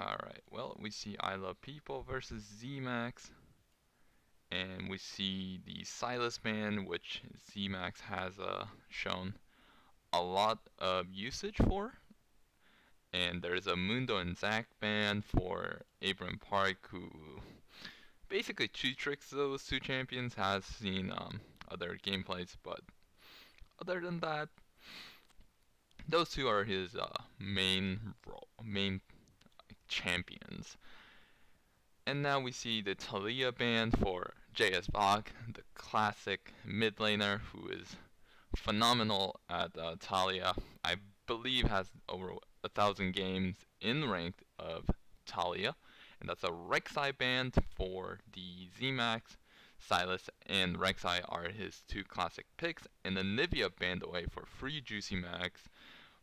Alright, well, we see I Love People versus Xemacs, and we see the Silas ban, which Xemacs has shown a lot of usage for. And there's a Mundo and Zac ban for Abram Park, who basically two tricks those two champions. Has seen other gameplays, but other than that, those two are his main champions. And now we see the Talia ban for JS Bach, the classic mid laner who is phenomenal at Talia. I believe has over 1,000 games in ranked of Talia. And that's a Rek'Sai ban for the Zmax. Silas and Rek'Sai are his two classic picks. And the Nivea banned away for free Juicy Max,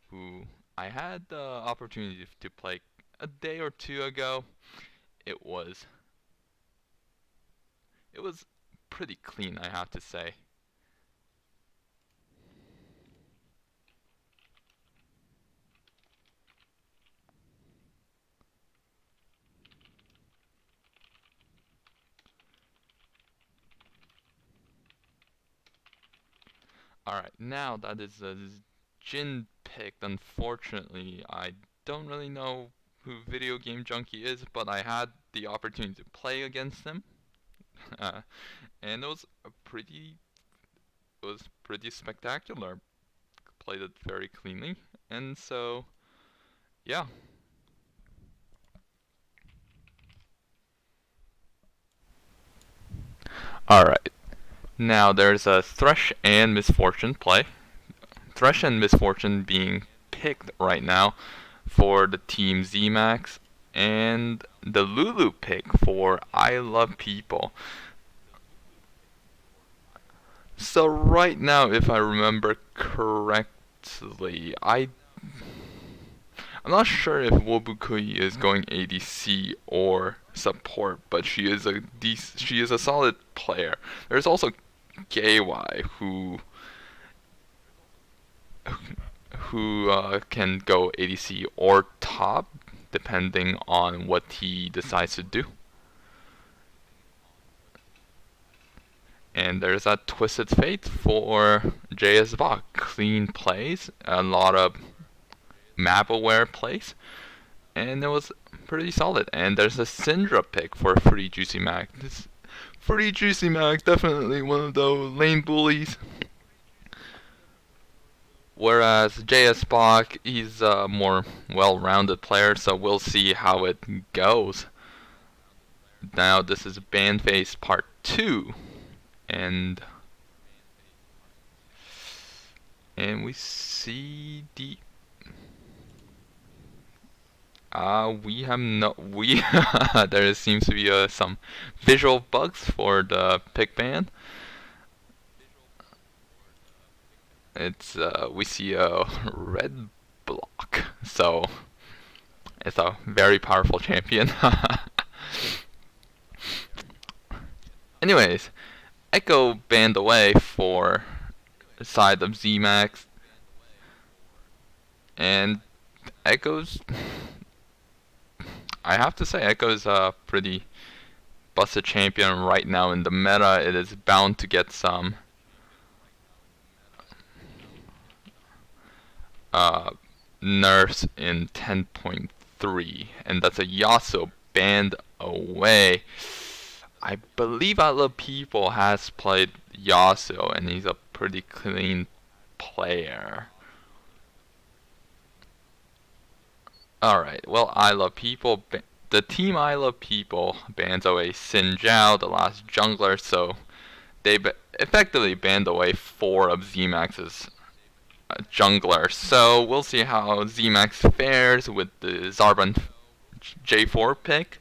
who I had the opportunity to play a day or two ago. It was it was pretty clean, I have to say. Alright, now that is a Jin pick. Unfortunately, I don't really know who Video Game Junkie is, but I had the opportunity to play against him. And it was pretty spectacular. Played it very cleanly. And so, yeah. Alright. Now there's a Thresh and Misfortune play. Thresh and Misfortune being picked right now for the team Zmax, and the Lulu pick for I Love People. So right now, if I remember correctly, I'm not sure if Wobukui is going ADC or support, but she is a solid player. There's also KY who can go ADC or top, depending on what he decides to do. And there's that Twisted Fate for JS Bach. Clean plays, a lot of map aware plays, and it was pretty solid. And there's a Syndra pick for free Juicy Mac. This free Juicy Mac, definitely one of those lane bullies. Whereas JS Bach, he's a more well-rounded player, so we'll see how it goes. Now this is Ban Phase Part 2, and we see the we there seems to be some visual bugs for the pick ban. It's we see a red block, so it's a very powerful champion. Anyways, Echo banned away for the side of Zmax, and Echo's, I have to say, Echo's a pretty busted champion right now in the meta. It is bound to get some nerfs in 10.3, and that's a Yasuo banned away. I believe Other People has played Yasuo, and he's a pretty clean player. Alright, well, I Love People, the team I Love People bans away Xin Zhao, the last jungler, so they effectively banned away 4 of Zmax's jungler. So we'll see how Zmax fares with the Zarban J4 pick.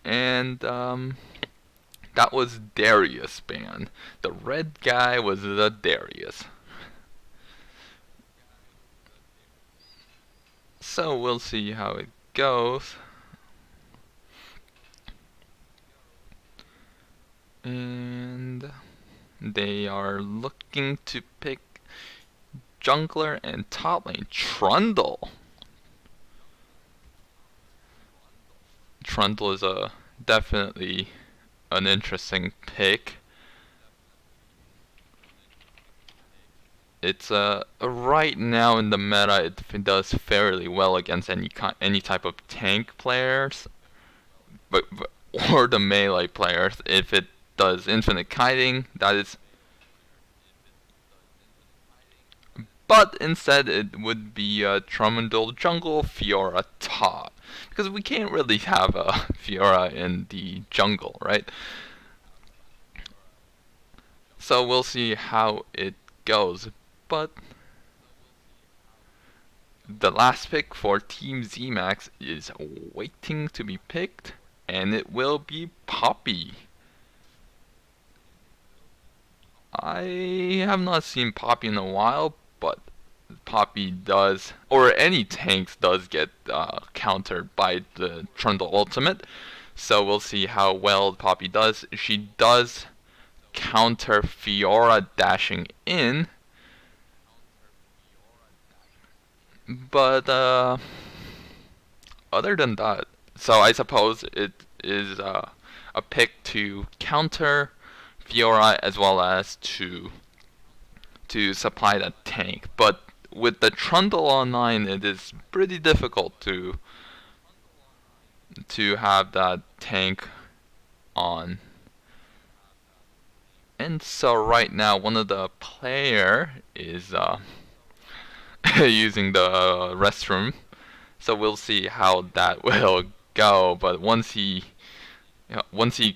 And that was Darius banned. The red guy was the Darius. So we'll see how it goes. And they are looking to pick jungler and top lane Trundle. Trundle is a definitely an interesting pick. It's right now in the meta, it does fairly well against any type of tank players, but or the melee players. If it does infinite kiting, that is. But instead, it would be Trumundle jungle, Fiora top, because we can't really have a Fiora in the jungle, right? So we'll see how it goes. But the last pick for Team Xemacs is waiting to be picked, and it will be Poppy. I have not seen Poppy in a while, but Poppy does, or any tanks does get countered by the Trundle ultimate. So we'll see how well Poppy does. She does counter Fiora dashing in, but other than that, so I suppose it is a pick to counter Fiora as well as to supply that tank. But with the Trundle online, it is pretty difficult to have that tank on. And so right now, one of the player is using the restroom. So we'll see how that will go. But once he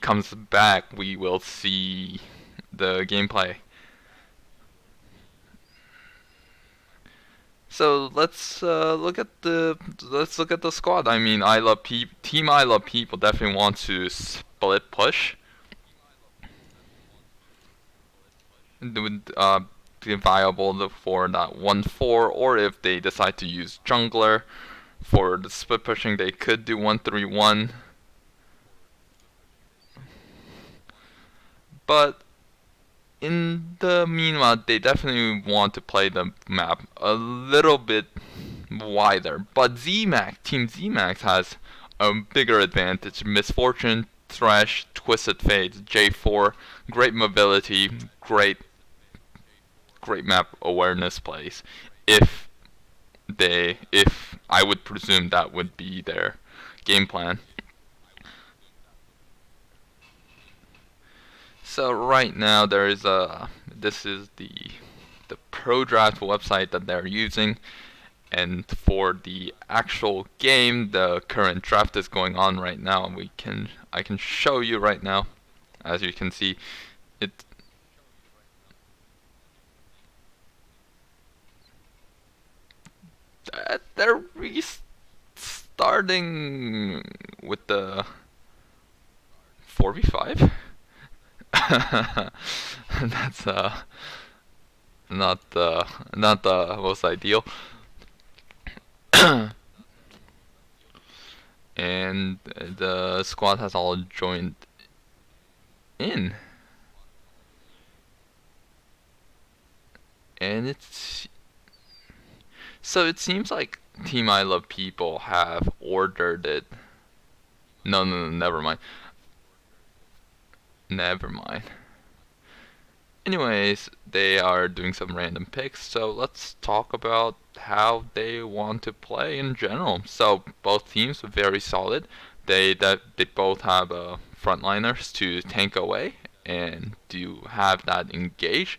comes back, we will see the gameplay. So let's look at the squad. I mean, Team I Love People definitely want to split push. It would be viable for that 1-4, or if they decide to use jungler for the split pushing, they could do 1-3-1. But in the meanwhile, they definitely want to play the map a little bit wider. But Team Xemacs has a bigger advantage. Misfortune, Thresh, Twisted Fate, J4, great mobility, great map awareness plays. If I would presume that would be their game plan. So right now this is the pro draft website that they're using, and for the actual game, the current draft is going on right now. I can show you right now. As you can see, they're restarting with the 4v5. That's not the most ideal. And the squad has all joined in. And it seems like Team I Love People have ordered it. No, never mind. Never mind. Anyways, they are doing some random picks, so let's talk about how they want to play in general. So both teams are very solid. They both have frontliners to tank away and to have that engage.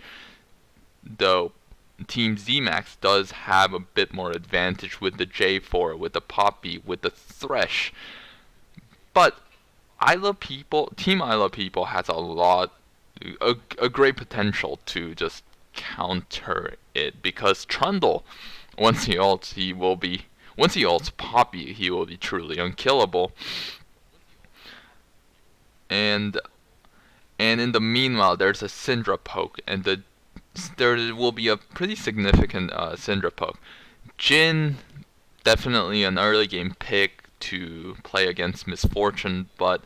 Though Team Xemacs does have a bit more advantage with the J4, with the Poppy, with the Thresh. But Team I Love People has a great potential to just counter it, because Trundle, once he ults Poppy, he will be truly unkillable. And in the meanwhile, there's a Syndra poke, and there will be a pretty significant Syndra poke. Jhin, definitely an early game pick to play against Misfortune, but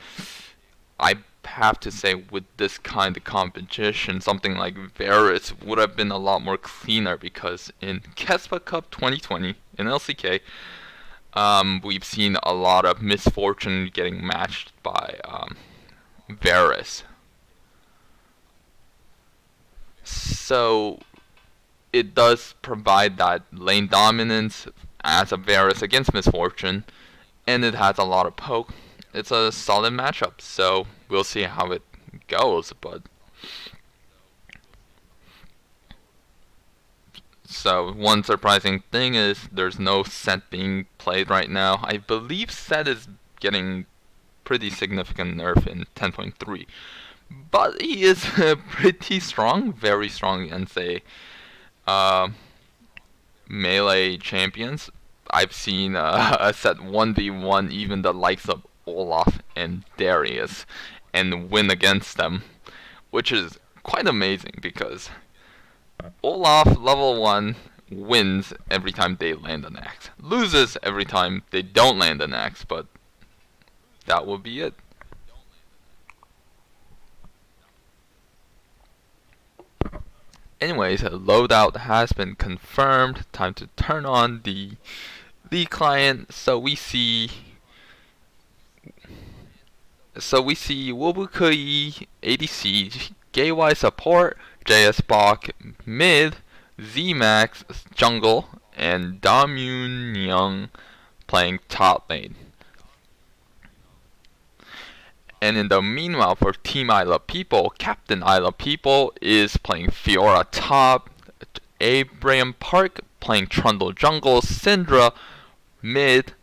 I have to say, with this kind of competition, something like Varus would have been a lot more cleaner, because in Kespa Cup 2020 in LCK, we've seen a lot of misfortune getting matched by Varus. So it does provide that lane dominance as a Varus against misfortune, and it has a lot of poke. It's a solid matchup, so we'll see how it goes. But so one surprising thing is there's no set being played right now. I believe set is getting pretty significant nerf in 10.3, but he is pretty strong, very strong against uh, melee champions. I've seen a set 1v1 even the likes of Olaf and Darius and win against them, which is quite amazing because Olaf level 1 wins every time they land an axe, loses every time they don't land an axe, but that will be it. Anyways, a loadout has been confirmed. Time to turn on the client. So we see Wobukui ADC, Gaywai support, JS Bach mid, Xemacs jungle, and Damyun Young playing top lane. And in the meanwhile, for Team I Love People, Captain I Love People is playing Fiora top, Abraham Park playing Trundle jungle, Syndra mid,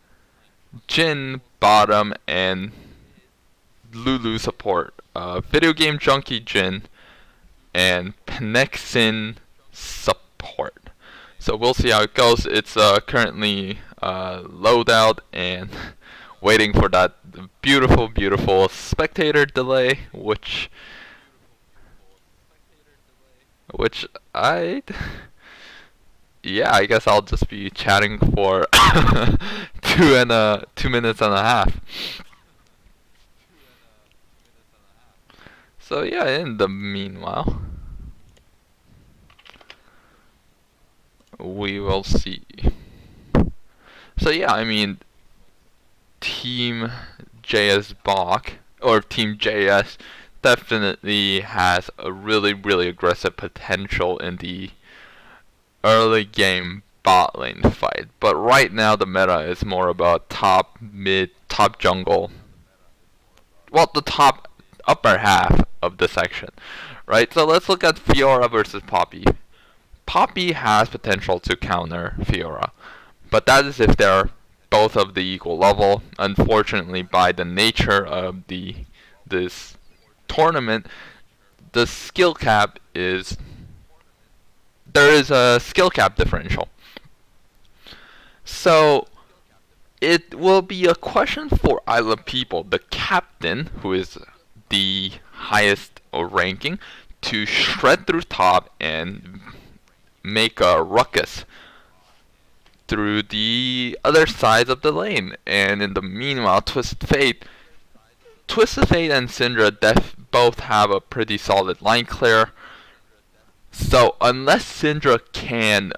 Jin bottom, and Lulu support. Video Game Junkie Jin and Penexin support. So we'll see how it goes. It's currently loadout and waiting for that beautiful, beautiful spectator delay, which I, yeah, I guess I'll just be chatting for 2 minutes and a half. So yeah, in the meanwhile, we will see. So yeah, I mean, Team JS Bach or Team JS definitely has a really, really aggressive potential in the early game bot lane fight. But right now the meta is more about top mid, top jungle. Well, the top upper half of the section, right? So let's look at Fiora versus Poppy. Poppy has potential to counter Fiora, but that is if they're both of the equal level. Unfortunately, by the nature of this tournament, the skill cap is there is a skill cap differential. So it will be a question for I Love People, the captain, who is the highest ranking, to shred through top and make a ruckus through the other sides of the lane. And in the meanwhile, Twisted Fate and Syndra both have a pretty solid line clear. So unless Syndra can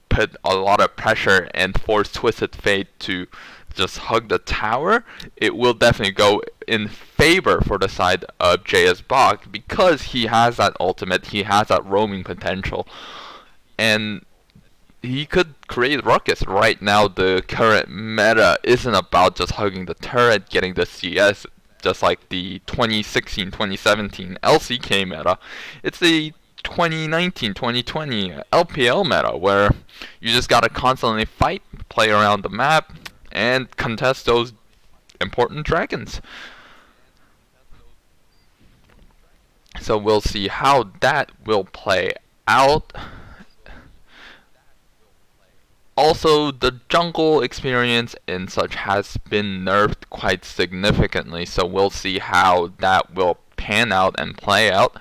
put a lot of pressure and force Twisted Fate to just hug the tower, it will definitely go in favor for the side of JS Bach because he has that ultimate, he has that roaming potential, and he could create ruckus. Right now, the current meta isn't about just hugging the turret, getting the CS, just like the 2016-2017 LCK meta. It's the 2019-2020 LPL meta, where you just gotta constantly fight, play around the map, and contest those important dragons. So we'll see how that will play out. Also, the jungle experience and such has been nerfed quite significantly, so we'll see how that will pan out and play out.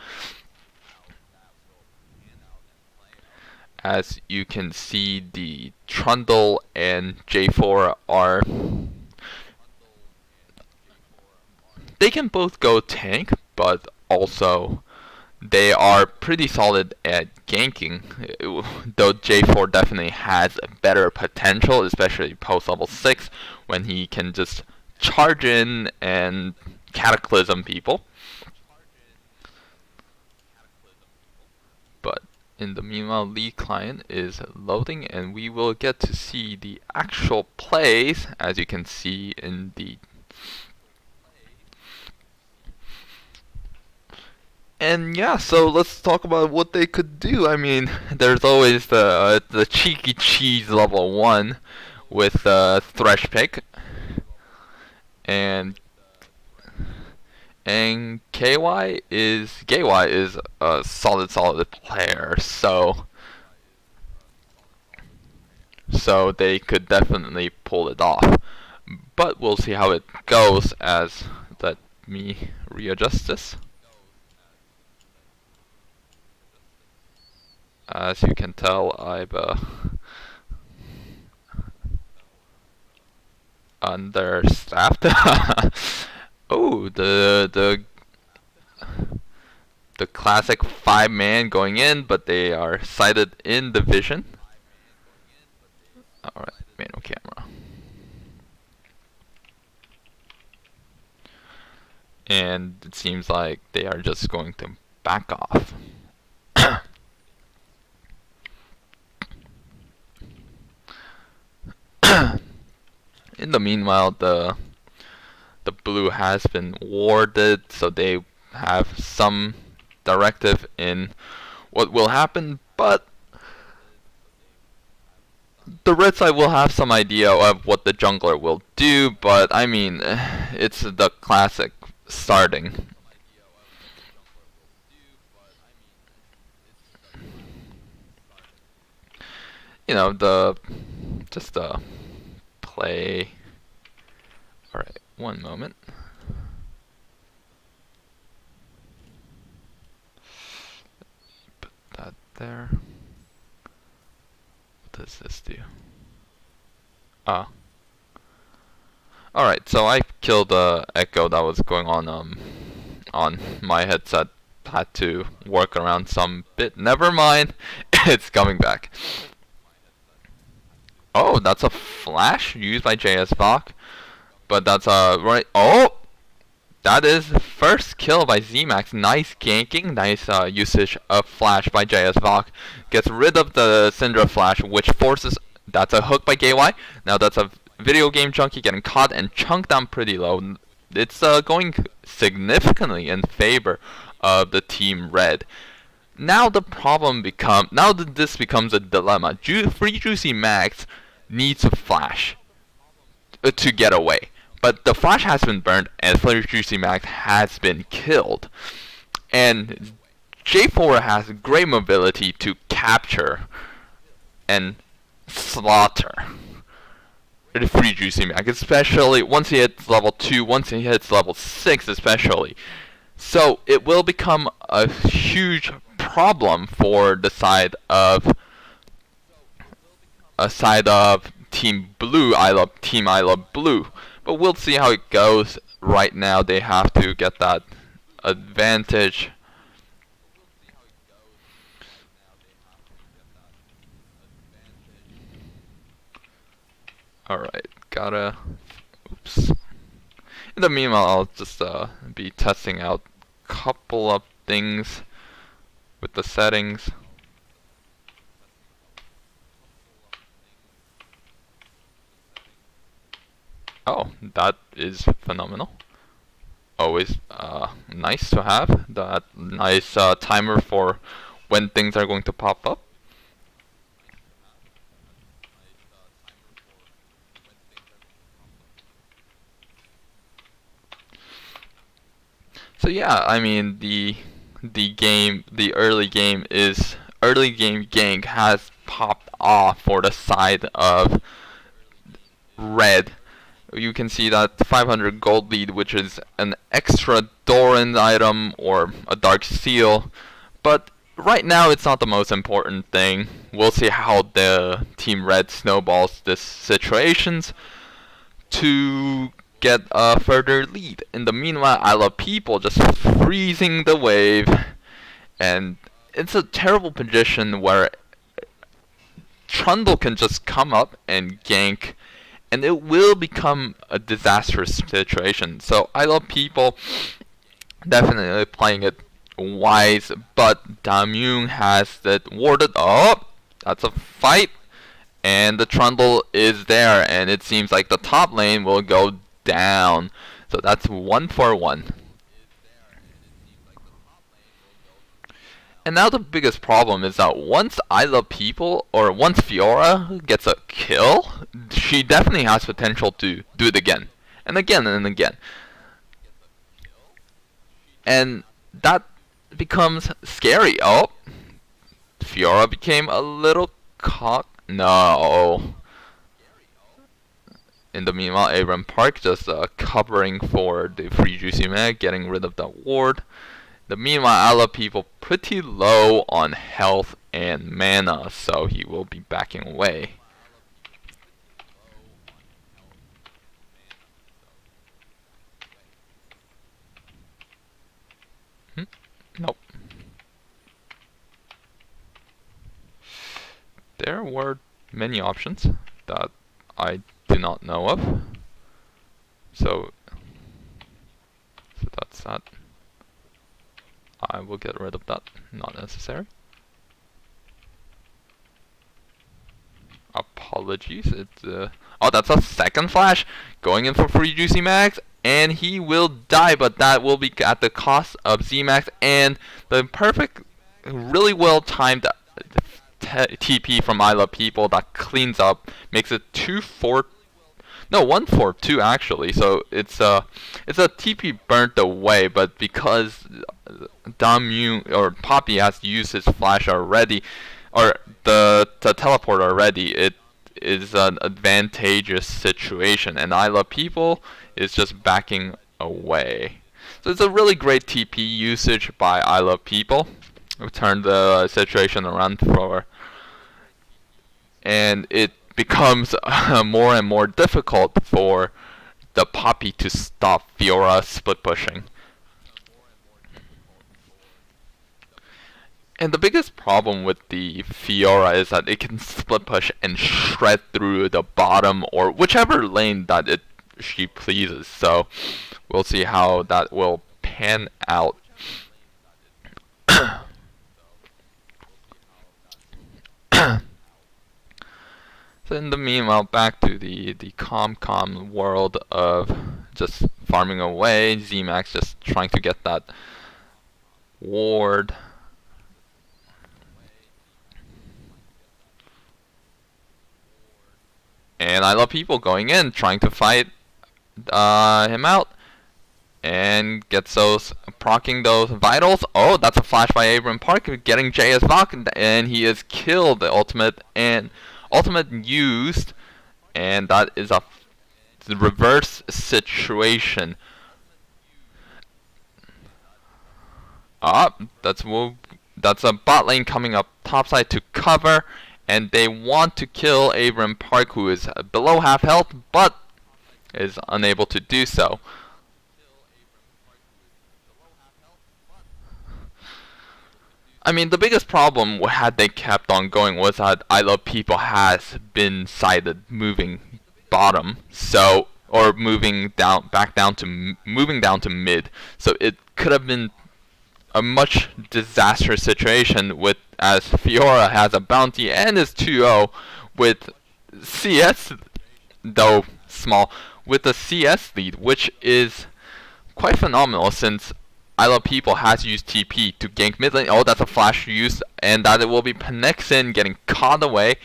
As you can see, the Trundle and J4 are... they can both go tank, but also they are pretty solid at ganking, though J4 definitely has a better potential, especially post level 6, when he can just charge in and cataclysm people. But in the meanwhile, League client is loading, and we will get to see the actual plays, as you can see in the. And yeah, so let's talk about what they could do. I mean, there's always the cheeky cheese level 1 with Thresh Pick, and KY is a solid player, so they could definitely pull it off. But we'll see how it goes. As let me readjust this. As you can tell, I've understaffed. Oh, the classic 5-man going in, but they are sighted in the vision. Alright, manual camera. And it seems like they are just going to back off. In the meanwhile, the blue has been warded, so they have some directive in what will happen, but the red side will have some idea of what the jungler will do, but I mean, it's the classic starting. You know, just play. Alright, one moment. Put that there. What does this do? Ah. Alright, so I killed the echo that was going on my headset. Had to work around some bit. Never mind, it's coming back. Oh, that's a flash used by JS but that's right. Oh, that is first kill by Xemacs. Nice ganking, nice usage of flash by JS Gets rid of the Syndra flash, which forces. That's a hook by KY. Now that's a video game junkie getting caught and chunked down pretty low. It's going significantly in favor of the team red. Now the problem becomes, now that this becomes a dilemma. Free Juicy Max needs a flash to get away, but the flash has been burned and Free Juicy Max has been killed. And J4 has great mobility to capture and slaughter the Free Juicy Max, especially once he hits level 2, once he hits level 6 especially. So it will become a huge problem for the side of Team Blue. I love Blue. But we'll see how it goes. Right now they have to get that advantage. Alright, gotta. Oops. In the meanwhile, I'll just be testing out a couple of things with the settings. Oh, that is phenomenal. Always nice to have that nice timer for when things are going to pop up. So yeah, I mean the early game gank has popped off for the side of red. You can see that 500 gold lead, which is an extra Doran item or a Dark Seal, but right now it's not the most important thing. We'll see how the Team Red snowballs this situations to get a further lead. In the meanwhile, I love people just freezing the wave And it's a terrible position where Trundle can just come up and gank, and it will become a disastrous situation. So I love people definitely playing it wise, but Damyung has it warded up. That's a fight, and the Trundle is there, and it seems like the top lane will go down. So that's 1-for-1. And now the biggest problem is that once I Love People, or once Fiora gets a kill, she definitely has potential to do it again. And again and again. And that becomes scary. Oh, Fiora became a little cock. No. In the meanwhile, Abram Park just covering for the free juicy mag, getting rid of that ward. The meanwhile, I Love People pretty low on health and mana, so he will be backing away. Nope. There were many options that I do not know of. So that's that. I will get rid of that. Not necessary. Apologies. It's oh, that's a second flash going in for free juicy max, and he will die, but that will be at the cost of Xemacs and the perfect, really well timed TP from I Love People that cleans up, makes it 2-4. No, 1-4-2 actually. So it's a TP burnt away, but because Damu or Poppy has used his flash already, or the teleport already, it is an advantageous situation, and I Love People is just backing away. So it's a really great TP usage by I Love People. We turned the situation around for, and it becomes more and more difficult for the Poppy to stop Fiora split pushing. And the biggest problem with the Fiora is that it can split push and shred through the bottom or whichever lane that she pleases. So we'll see how that will pan out. So in the meanwhile, back to the calm world of just farming away. Xemacs just trying to get that ward. And I Love People going in, trying to fight him out. And gets those, proccing those vitals. Oh, that's a flash by Abram Park, getting JS Valk, and he is killed. The ultimate used, and that is a reverse situation. That's a bot lane coming up topside to cover, and they want to kill Abram Park, who is below half health, but is unable to do so. I mean, the biggest problem had they kept on going was that I Love People has been sided moving bottom, so or moving down moving down to mid. So it could have been a much disastrous situation with as Fiora has a bounty and is 2-0 with CS, though small, with a CS lead, which is quite phenomenal since I Love People has used TP to gank mid lane. Oh, that's a flash use, and that it will be Penexin getting caught away,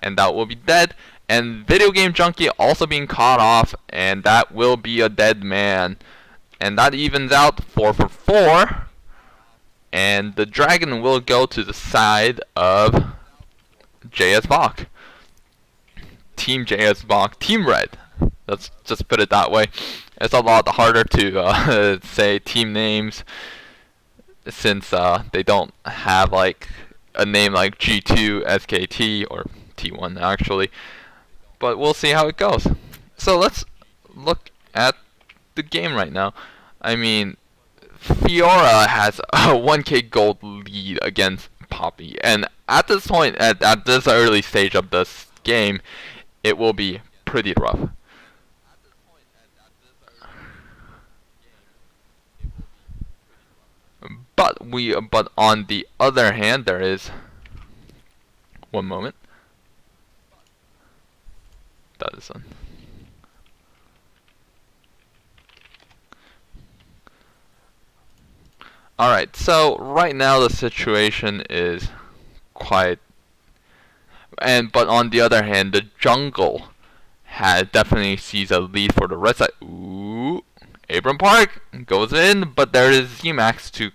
and that will be dead. And Video Game Junkie also being caught off, and that will be a dead man. And that evens out 4-for-4. And the dragon will go to the side of JS Bach. Team JS Bach. Team Red. Let's just put it that way. It's a lot harder to say team names since they don't have like a name like G2, SKT, or T1 actually. But we'll see how it goes. So let's look at the game right now. I mean, Fiora has a 1k gold lead against Poppy, and at this point, at this early stage of this game, it will be pretty rough. But on the other hand, there is one moment. That is on. Alright, so right now the situation is quite, but on the other hand, the jungle has definitely sees a lead for the red side. Ooh, Abram Park goes in, but there is Xemacs to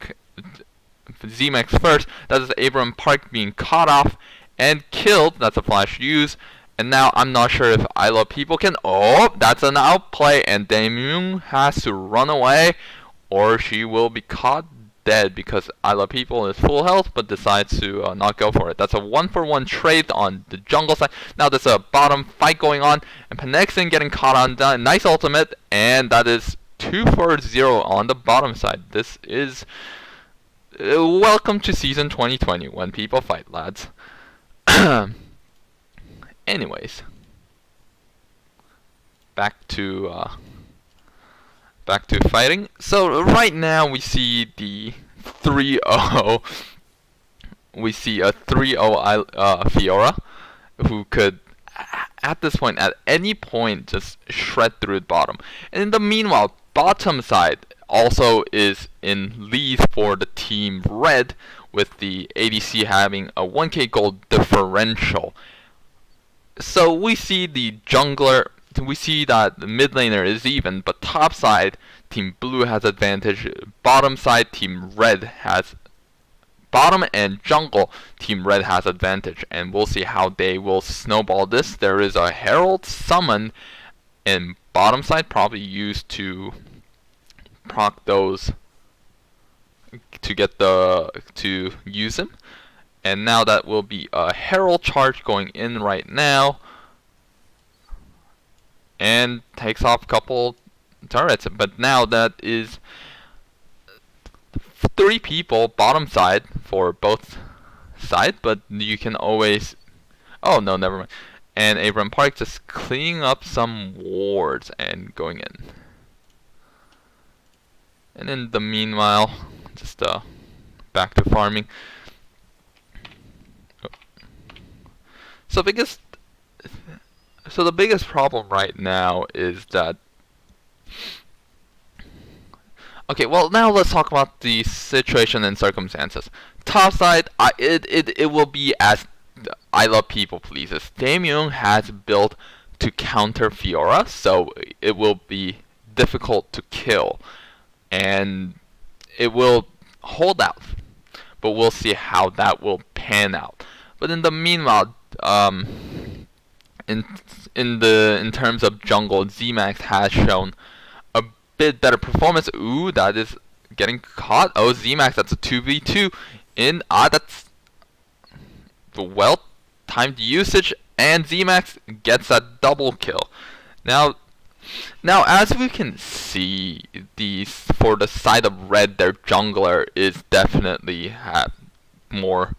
Xemacs first. That is Abram Park being caught off and killed. That's a flash use. And now I'm not sure if I Love People can. Oh, that's an outplay, and Damien has to run away, or she will be caught dead because I Love People is full health but decides to not go for it. That's a 1-for-1 trade on the jungle side. Now there's a bottom fight going on, and Penexin getting caught on that nice ultimate, and that is 2-for-0 on the bottom side. This is welcome to season 2020 when people fight, lads. Anyways, back to fighting. So right now we see the 3-0. We see a 3-0 Fiora, who could, at this point, at any point, just shred through the bottom. And in the meanwhile, bottom side also is in lead for the team red, with the ADC having a 1k gold differential. So we see the jungler, we see that the mid laner is even, but top side, team blue has advantage. Bottom side, team red has, bottom and jungle, team red has advantage. And we'll see how they will snowball this. There is a Herald summon, and bottom side probably used to proc those, to get to use him. And now that will be a Herald charge going in right now, and takes off a couple turrets. But now that is 3 people bottom side for both sides, but you can always, oh no, never mind. And Abram Park just cleaning up some wards and going in. And in the meanwhile, just back to farming. So the biggest problem right now is that, okay, well now let's talk about the situation and circumstances. Top side, it will be as I Love People pleases. Damien has built to counter Fiora, so it will be difficult to kill, and it will hold out, but we'll see how that will pan out. But in the meanwhile, in terms of jungle, Xemacs has shown a bit better performance. Ooh, that is getting caught. Oh, Xemacs, that's a 2v2 in. That's well timed usage, and Xemacs gets a double kill. Now, as we can see, for the side of red, their jungler is definitely more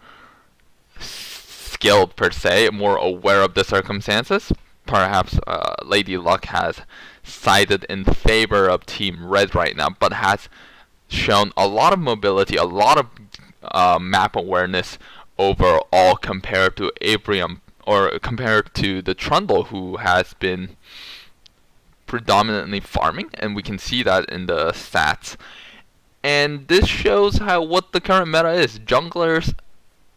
skilled per se, more aware of the circumstances. Perhaps Lady Luck has sided in favor of Team Red right now, but has shown a lot of mobility, a lot of map awareness overall compared to Abrium, or compared to the Trundle, who has been predominantly farming, and we can see that in the stats. And this shows what the current meta is.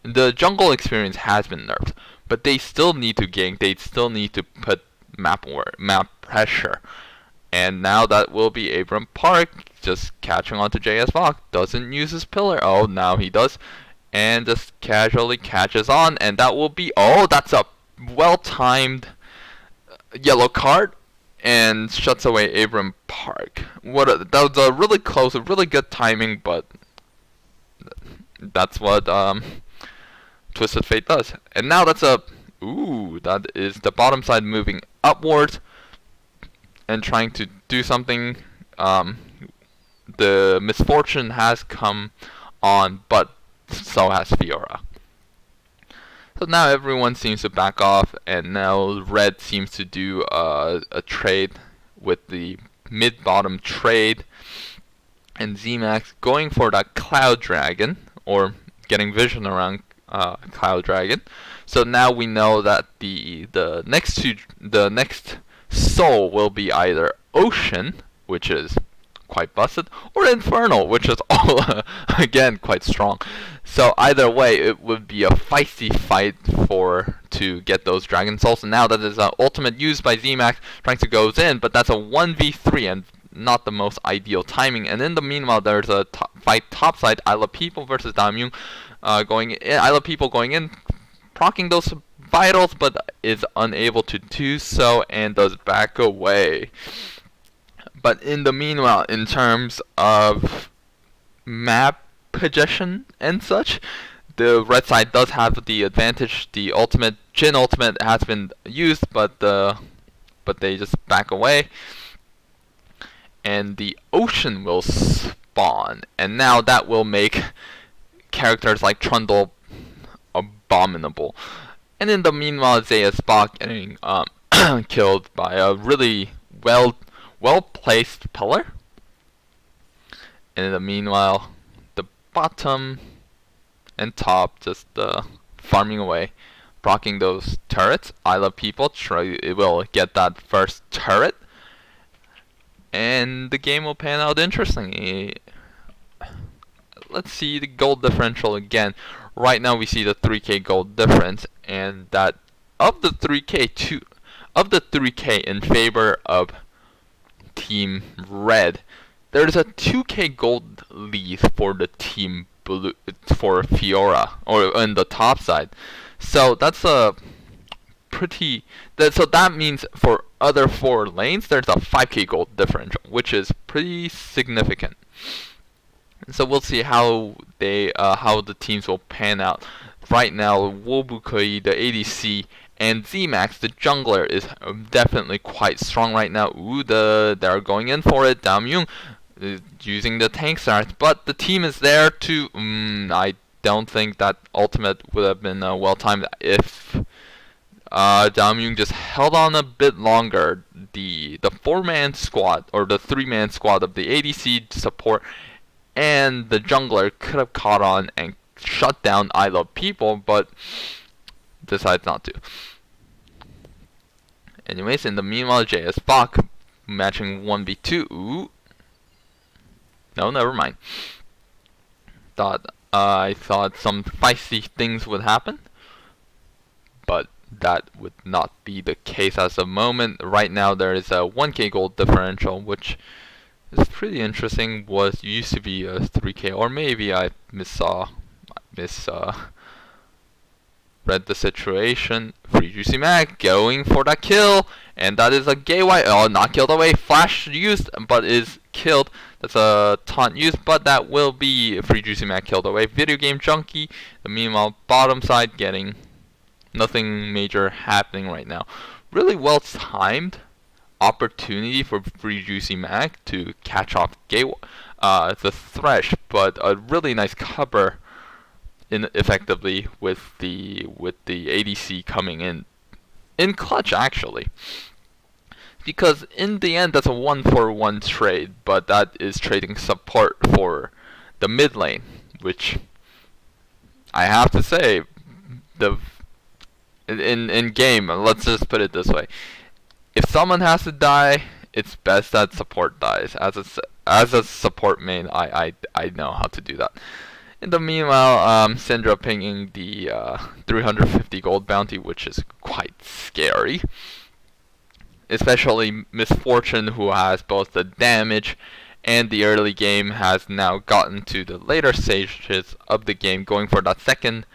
The jungle experience has been nerfed, but they still need to gank. They still need to put map pressure. And now that will be Abram Park just catching on to JS Vok. Doesn't use his pillar. Oh, now he does. And just casually catches on. And that will be, oh, that's a well-timed yellow card. And shuts away Abram Park. That was a really close, a really good timing, but that's what Twisted Fate does. And now that's that is the bottom side moving upwards and trying to do something the misfortune has come on, but so has Fiora. So now everyone seems to back off, and now Red seems to do a trade with the mid-bottom trade, and Xemacs going for that Cloud Dragon, or getting vision around Cloud Dragon. So now we know that the next soul will be either Ocean, which is quite busted, or Infernal, which is all again quite strong. So either way, it would be a feisty fight to get those Dragon Souls. And now that is an ultimate used by Xemacs, trying to go in, but that's a 1v3 and not the most ideal timing. And in the meanwhile, there's a fight topside. I Love People versus Damyung going in. I Love People going in, proccing those vitals, but is unable to do so and does back away. But in the meanwhile, in terms of map possession and such, the red side does have the advantage. The ultimate, Jhin ultimate, has been used, but they just back away. And the Ocean will spawn, and now that will make characters like Trundle abominable. And in the meanwhile, Zeus Bach getting killed by a really well-placed pillar. And in the meanwhile, the bottom and top just farming away, blocking those turrets. I Love People it will get that first turret, and the game will pan out interestingly. Let's see the gold differential again. Right now we see the 3k gold difference, and that of the 3k in favor of Team Red, there's a 2k gold lead for the Team Blue, for Fiora, or on the top side. So that's a pretty. So that means for other 4 lanes, there's a 5k gold differential, which is pretty significant. So we'll see how the teams will pan out. Right now, Wobukoi, the ADC, and Xemacs, the jungler, is definitely quite strong right now. Ooh, they're going in for it. Damyung using the tank stars, but the team is there to. I don't think that ultimate would have been well timed if Damyung just held on a bit longer. The 4-man squad, or the 3-man squad of the ADC support and the jungler could have caught on and shut down I Love People, but decides not to. Anyways, in the meanwhile, JS Bach matching 1v2. Ooh. No, never mind. I thought some feisty things would happen, but that would not be the case as the moment. Right now, there is a 1k gold differential, which is pretty interesting. Used to be a 3k, or maybe I read the situation. Free Juicy Mag going for that kill, and that is a gay white. Oh, not killed away. Flash used, but is killed. That's a taunt used, but that will be Free Juicy Mag killed away. Video Game Junkie. The meanwhile, bottom side getting nothing major happening right now. Really well timed opportunity for Free Juicy Mag to catch off the Thresh, but a really nice cover effectively with the ADC coming in clutch, actually, because in the end that's a 1-for-1 trade, but that is trading support for the mid lane, which I have to say, in game, let's just put it this way: if someone has to die, it's best that support dies. As a support main, I know how to do that. In the meanwhile, Syndra pinging the 350 gold bounty, which is quite scary. Especially Misfortune, who has both the damage and the early game, has now gotten to the later stages of the game, going for that second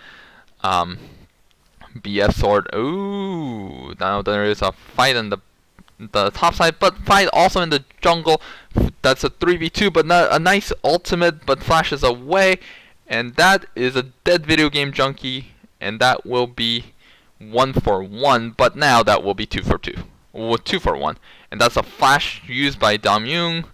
BF sword. Ooh, now there is a fight in the top side, but fight also in the jungle. That's a 3v2, but not a nice ultimate, but flashes away. And that is a dead Video Game Junkie, and that will be 1-for-1, but now that will be 2-for-2. Well, 2-for-1. And that's a flash used by Damyung,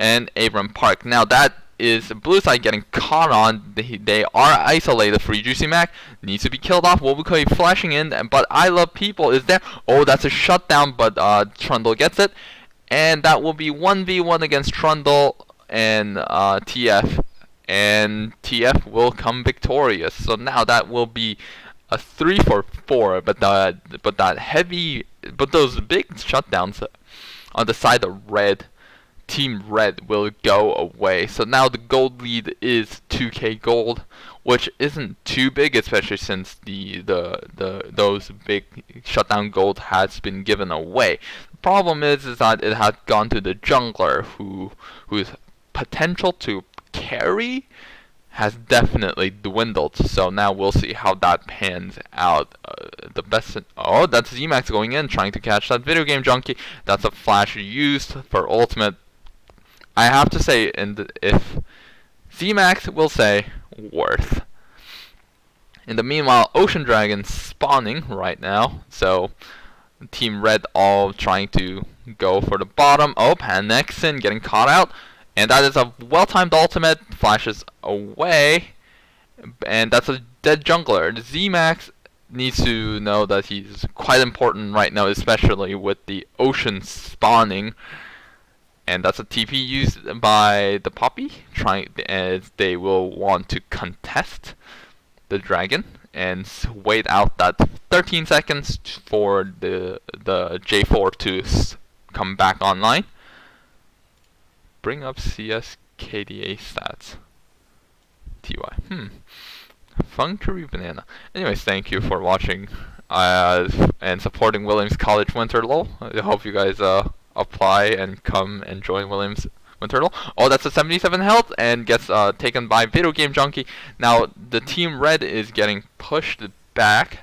and Abram Park. Now that is blue side getting caught on. They are isolated. Free Juicy Mac needs to be killed off. Wobukoy flashing in, but I Love People is there. Oh, that's a shutdown, but Trundle gets it. And that will be 1v1 against Trundle and TF. And TF will come victorious. So now that will be a 3 for 4. But those big shutdowns on the side of red, Team Red, will go away. So now the gold lead is 2k gold, which isn't too big, especially since those big shutdown gold has been given away. The problem is that it had gone to the jungler, whose potential to carry has definitely dwindled. So now we'll see how that pans out. Oh, that's Xemacs going in, trying to catch that video game junkie. That's a flash used for ultimate. I have to say, if Xemacs will say worth. In the meanwhile, Ocean Dragon spawning right now. So Team Red all trying to go for the bottom. Oh, Panexin getting caught out. And that is a well-timed ultimate. Flashes away. And that's a dead jungler. Xemacs needs to know that he's quite important right now, especially with the ocean spawning. And that's a TP used by the Poppy, as they will want to contest the dragon and wait out that 13 seconds for the J4 to come back online. Bring up CS KDA stats. TY. Functory Banana. Anyways, thank you for watching and supporting Williams College Winter LoL. I hope you guys apply and come and join Williams Winter LoL. Oh, that's a 77 health and gets taken by Video Game Junkie. Now the Team Red is getting pushed back,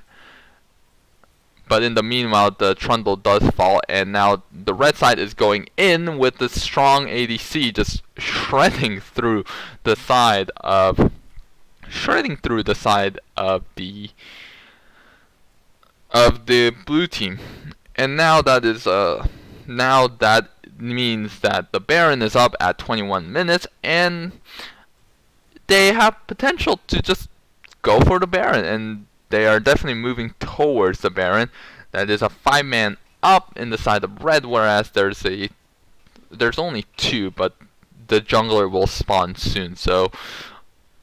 but in the meanwhile the Trundle does fall, and now the red side is going in with the strong ADC just shredding through the side of the blue team. And now that means that the Baron is up at 21 minutes, and they have potential to just go for the Baron, and they are definitely moving towards the Baron. That is a 5-man up in the side of red, whereas there's only 2, but the jungler will spawn soon, so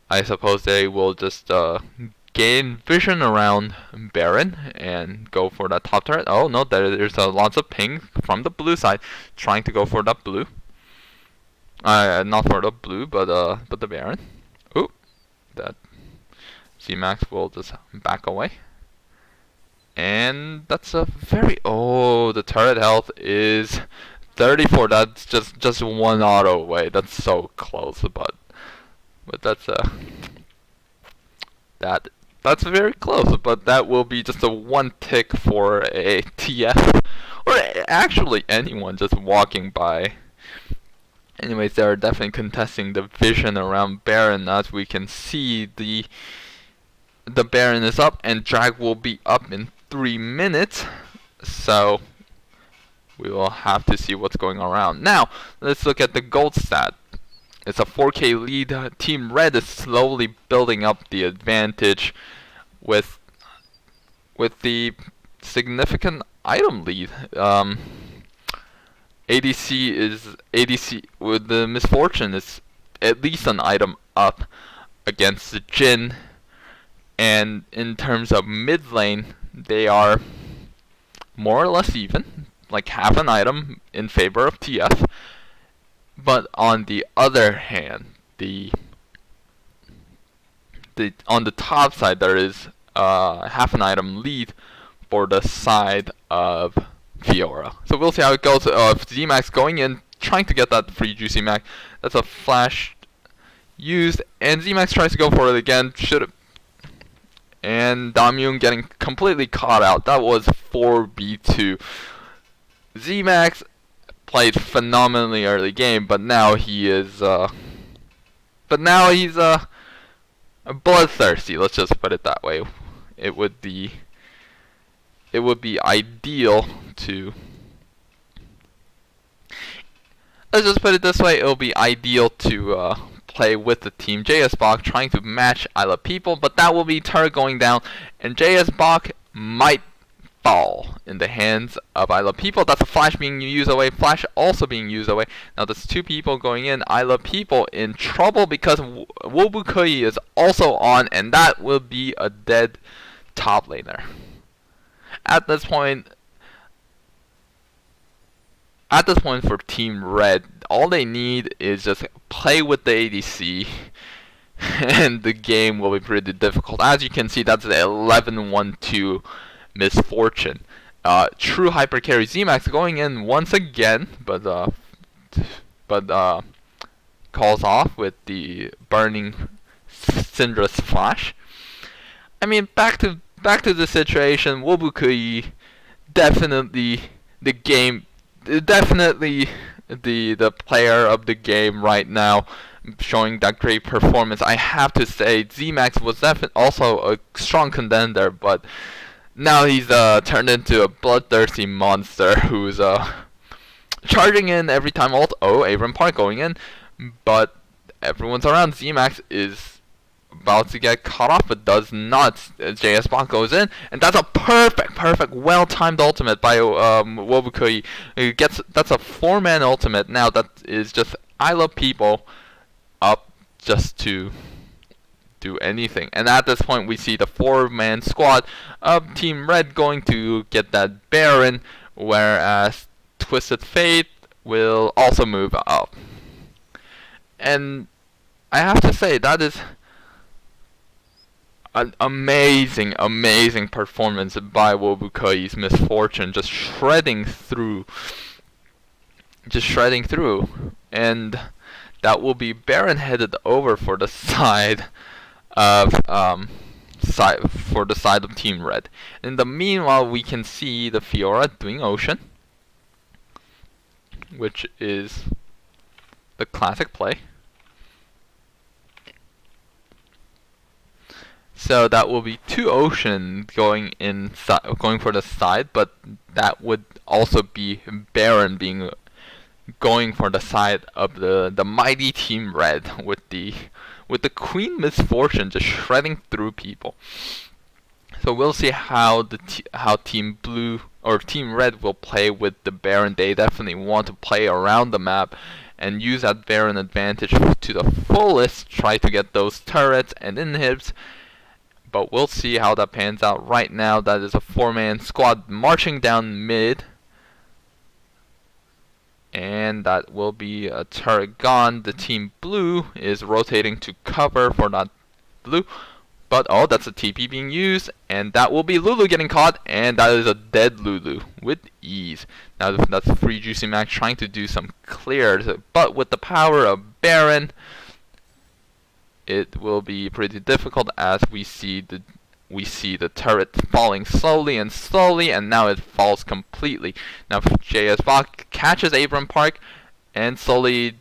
I suppose they will just gain vision around Baron and go for that top turret. Oh no, there's lots of ping from the blue side, trying to go for that blue. Not for the blue, but the Baron. Ooh, that Xemacs will just back away. And that's a very the turret health is 34. That's just one auto away. That's so close, but that's that's very close, but that will be just a 1 tick for a TF, or actually anyone just walking by. Anyways, they are definitely contesting the vision around Baron. As we can see, the Baron is up, and drag will be up in 3 minutes. So we will have to see what's going around. Now, let's look at the gold stat. It's a 4k lead. Team Red is slowly building up the advantage with the significant item lead. ADC with the Misfortune is at least an item up against the Jhin, and in terms of mid lane, they are more or less even, like half an item in favor of TF. But on the other hand, on the top side, there is half an item lead for the side of Fiora. So we'll see how it goes. Xemacs going in, trying to get that free Juicy Mac. That's a flash used, and Xemacs tries to go for it again. And Damyun getting completely caught out. That was 4v2. Xemacs played phenomenally early game, but now he's bloodthirsty. Let's just put it that way. It would be ideal to let's just put it this way, it'll be ideal to play with the team JS Bach trying to match I Love People, but that will be turret going down, and JS Bach might fall in the hands of I Love People. That's a flash being used away, flash also being used away. Now there's two people going in, I Love People in trouble because Wobukui is also on, and that will be a dead top laner. At this point for Team Red, all they need is just play with the ADC and the game will be pretty difficult. As you can see, that's the 11-1-2 Misfortune. True hyper carry Xemacs going in once again, but calls off with the burning Syndra's flash. I mean, back to the situation. Wobukui definitely the player of the game right now, showing that great performance. I have to say, Xemacs was also a strong contender, but now he's turned into a bloodthirsty monster who's charging in every time ult. Oh, Abram Park going in, but everyone's around. Xemacs is about to get caught off, but does not. JS Bot goes in, and that's a perfect, well-timed ultimate by Wobukui. That's a 4-man ultimate. Now that is just I Love People up just to do anything. And at this point, we see the 4-man squad of Team Red going to get that Baron, whereas Twisted Fate will also move up. And I have to say, that is an amazing performance by Wobukui's Misfortune, just shredding through. And that will be Baron headed over for the side of Team Red. In the meanwhile, we can see the Fiora doing Ocean, which is the classic play. So that will be 2 Ocean going for the side, but that would also be Baron going for the side of the mighty Team Red with the Queen Misfortune just shredding through people. So we'll see how Team Blue or Team Red will play with the Baron. They definitely want to play around the map and use that Baron advantage to the fullest, try to get those turrets and inhibs. But we'll see how that pans out. Right now, that is a 4-man squad marching down mid. And that will be a turret gone. The Team Blue is rotating to cover for that blue. But, oh, that's a TP being used. And that will be Lulu getting caught. And that is a dead Lulu with ease. Now, that's Free Juicy Max trying to do some clears. But with the power of Baron, it will be pretty difficult as we see the turret falling slowly, and now it falls completely. Now JS Bach catches Abram Park and slowly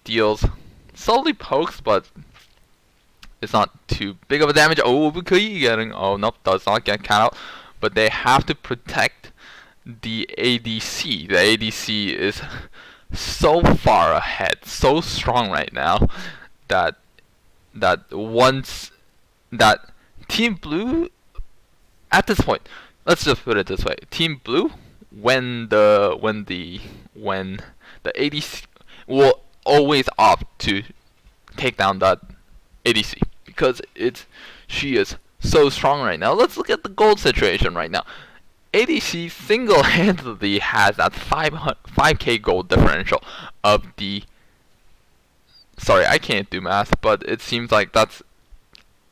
pokes, but it's not too big of a damage. Oh, Wobukui getting, oh nope, does not get cut out, but they have to protect the ADC. The ADC is so far ahead, so strong right now, that once that Team Blue, at this point, let's just put it this way: Team Blue, when the ADC will always opt to take down that ADC because she is so strong right now. Let's look at the gold situation right now. ADC single-handedly has that 5k gold differential of the. Sorry, I can't do math, but it seems like that's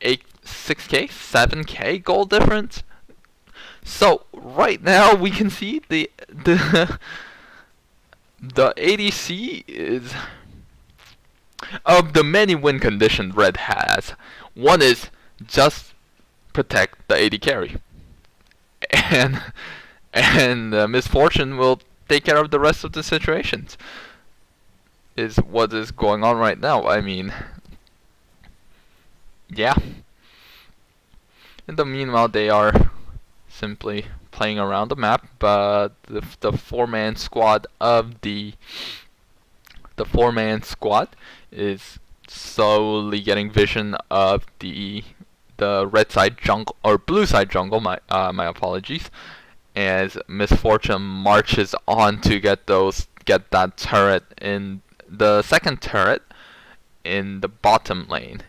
6k, 7k gold difference. So right now we can see the ADC is of the many win conditions Red has. One is just protect the AD carry, and Misfortune will take care of the rest of the situations. Is what is going on right now. I mean, yeah. In the meanwhile, they are simply playing around the map, but the 4-man squad of the The four-man squad is slowly getting vision of the red side jungle or blue side jungle. My apologies. As Misfortune marches on to get that turret in the second turret in the bottom lane,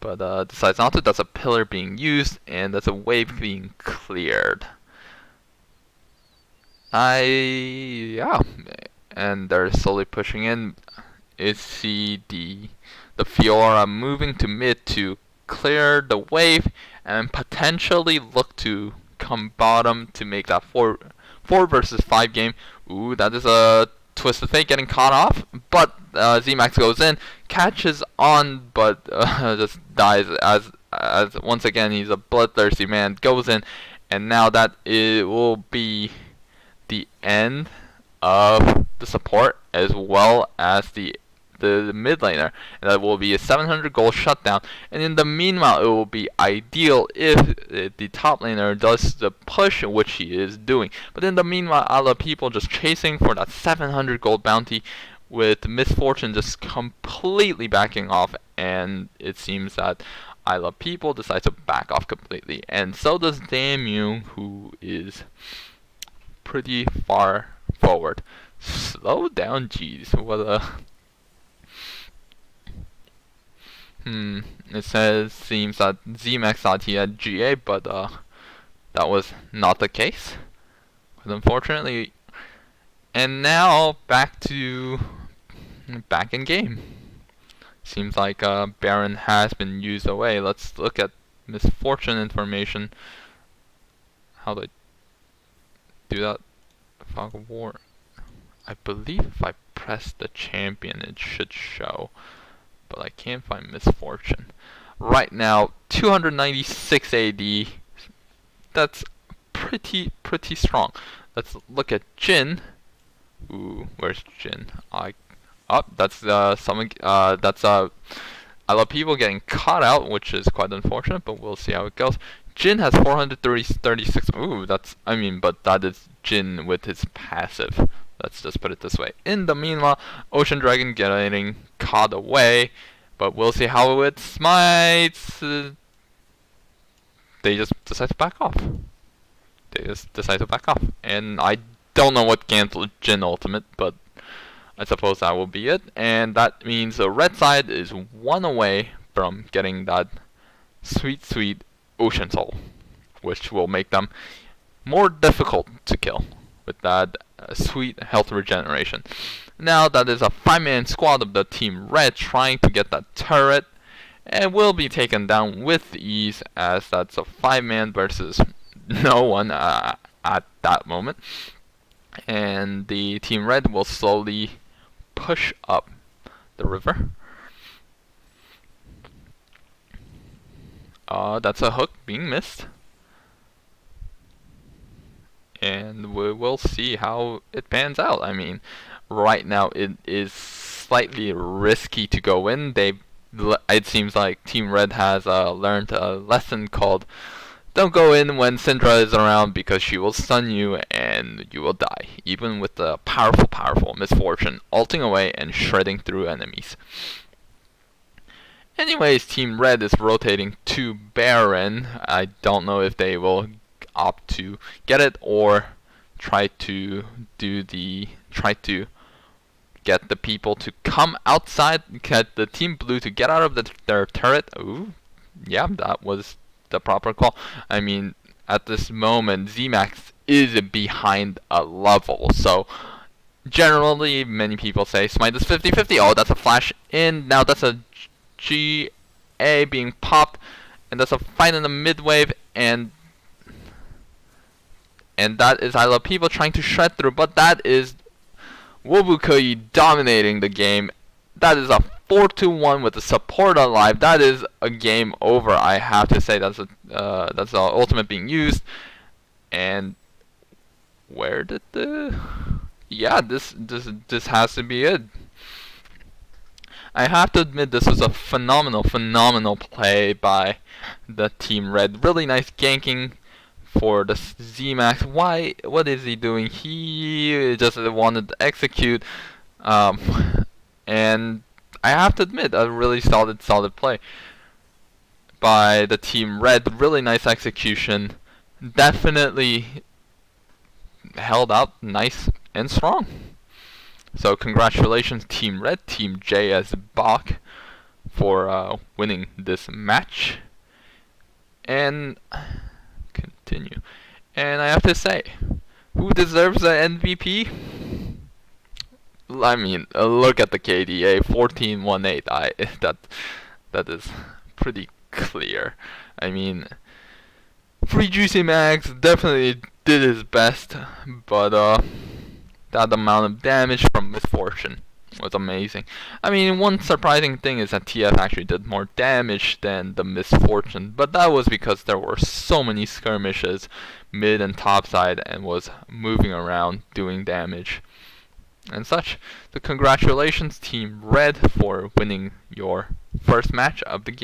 but decides not to. That's a pillar being used, and that's a wave being cleared. Yeah, and they're slowly pushing in. Is see the Fiora moving to mid to clear the wave and potentially look to come bottom to make that 4 versus 5 game. Ooh, that is a Twisted Fate getting caught off, but Xemacs goes in, catches on, but just dies as once again he's a bloodthirsty man, goes in, and now that it will be the end of the support as well as the mid laner, and that will be a 700 gold shutdown. And in the meanwhile, it will be ideal if the top laner does the push, which he is doing. But in the meanwhile, a lot of people just chasing for that 700 gold bounty, with Misfortune just completely backing off, and it seems that I Love People decides to back off completely, and so does Damn, who is pretty far forward. Slow down, jeez. What a... It seems that Xemacs thought he had GA, but that was not the case. But unfortunately, and now back in game. Seems like Baron has been used away. Let's look at Misfortune information. How do I do that? Fog of War. I believe if I press the champion, it should show, but I can't find Misfortune. Right now, 296 AD. That's pretty strong. Let's look at Jhin. Ooh, where's Jhin? That's someone. That's a lot of people getting caught out, which is quite unfortunate. But we'll see how it goes. Jhin has 436. Ooh, but that is Jhin with his passive. Let's just put it this way. In the meanwhile, Ocean Dragon getting caught away, but we'll see how it smites. They just decide to back off. And I don't know what canceled Jhin ultimate, but I suppose that will be it. And that means the red side is 1 away from getting that sweet Ocean Soul, which will make them more difficult to kill with that sweet health regeneration. Now that is a 5-man squad of the Team Red trying to get that turret, and will be taken down with ease, as that's a 5-man versus no one at that moment. And the Team Red will slowly push up the river. That's a hook being missed. And we will see how it pans out. I mean, right now it is slightly risky to go in. It seems like Team Red has learned a lesson called don't go in when Syndra is around, because she will stun you and you will die, even with the powerful Misfortune ulting away and shredding through enemies. Anyways, Team Red is rotating to Baron. I don't know if they will opt to get it or try to get the people to come outside, get the Team Blue to get out of their turret. Ooh, yeah, that was the proper call. I mean, at this moment, Xemacs is behind a level, so generally many people say Smite is 50-50. Oh, that's a flash in. Now that's a GA being popped, and that's a fight in the mid wave, and that is I Love People trying to shred through, but that is Wobukei dominating the game. That is a 4-1 with the support alive. That is a game over. I have to say that's the ultimate being used. And where did this has to be it. I have to admit, this was a phenomenal play by the Team Red. Really nice ganking for the Xemacs. What is he doing? He just wanted to execute. Um, and I have to admit, a really solid play by the Team Red. Really nice execution. Definitely held out nice and strong. So congratulations, Team Red, Team JS Bach, for winning this match. And continue. And I have to say, who deserves the MVP? I mean, look at the KDA, 14.18. That is pretty clear. I mean, Free Xemacs definitely did his best, but that amount of damage from Misfortune was amazing. I mean, one surprising thing is that TF actually did more damage than the Misfortune, but that was because there were so many skirmishes mid and top side and was moving around doing damage and such. So congratulations, Team Red, for winning your first match of the game.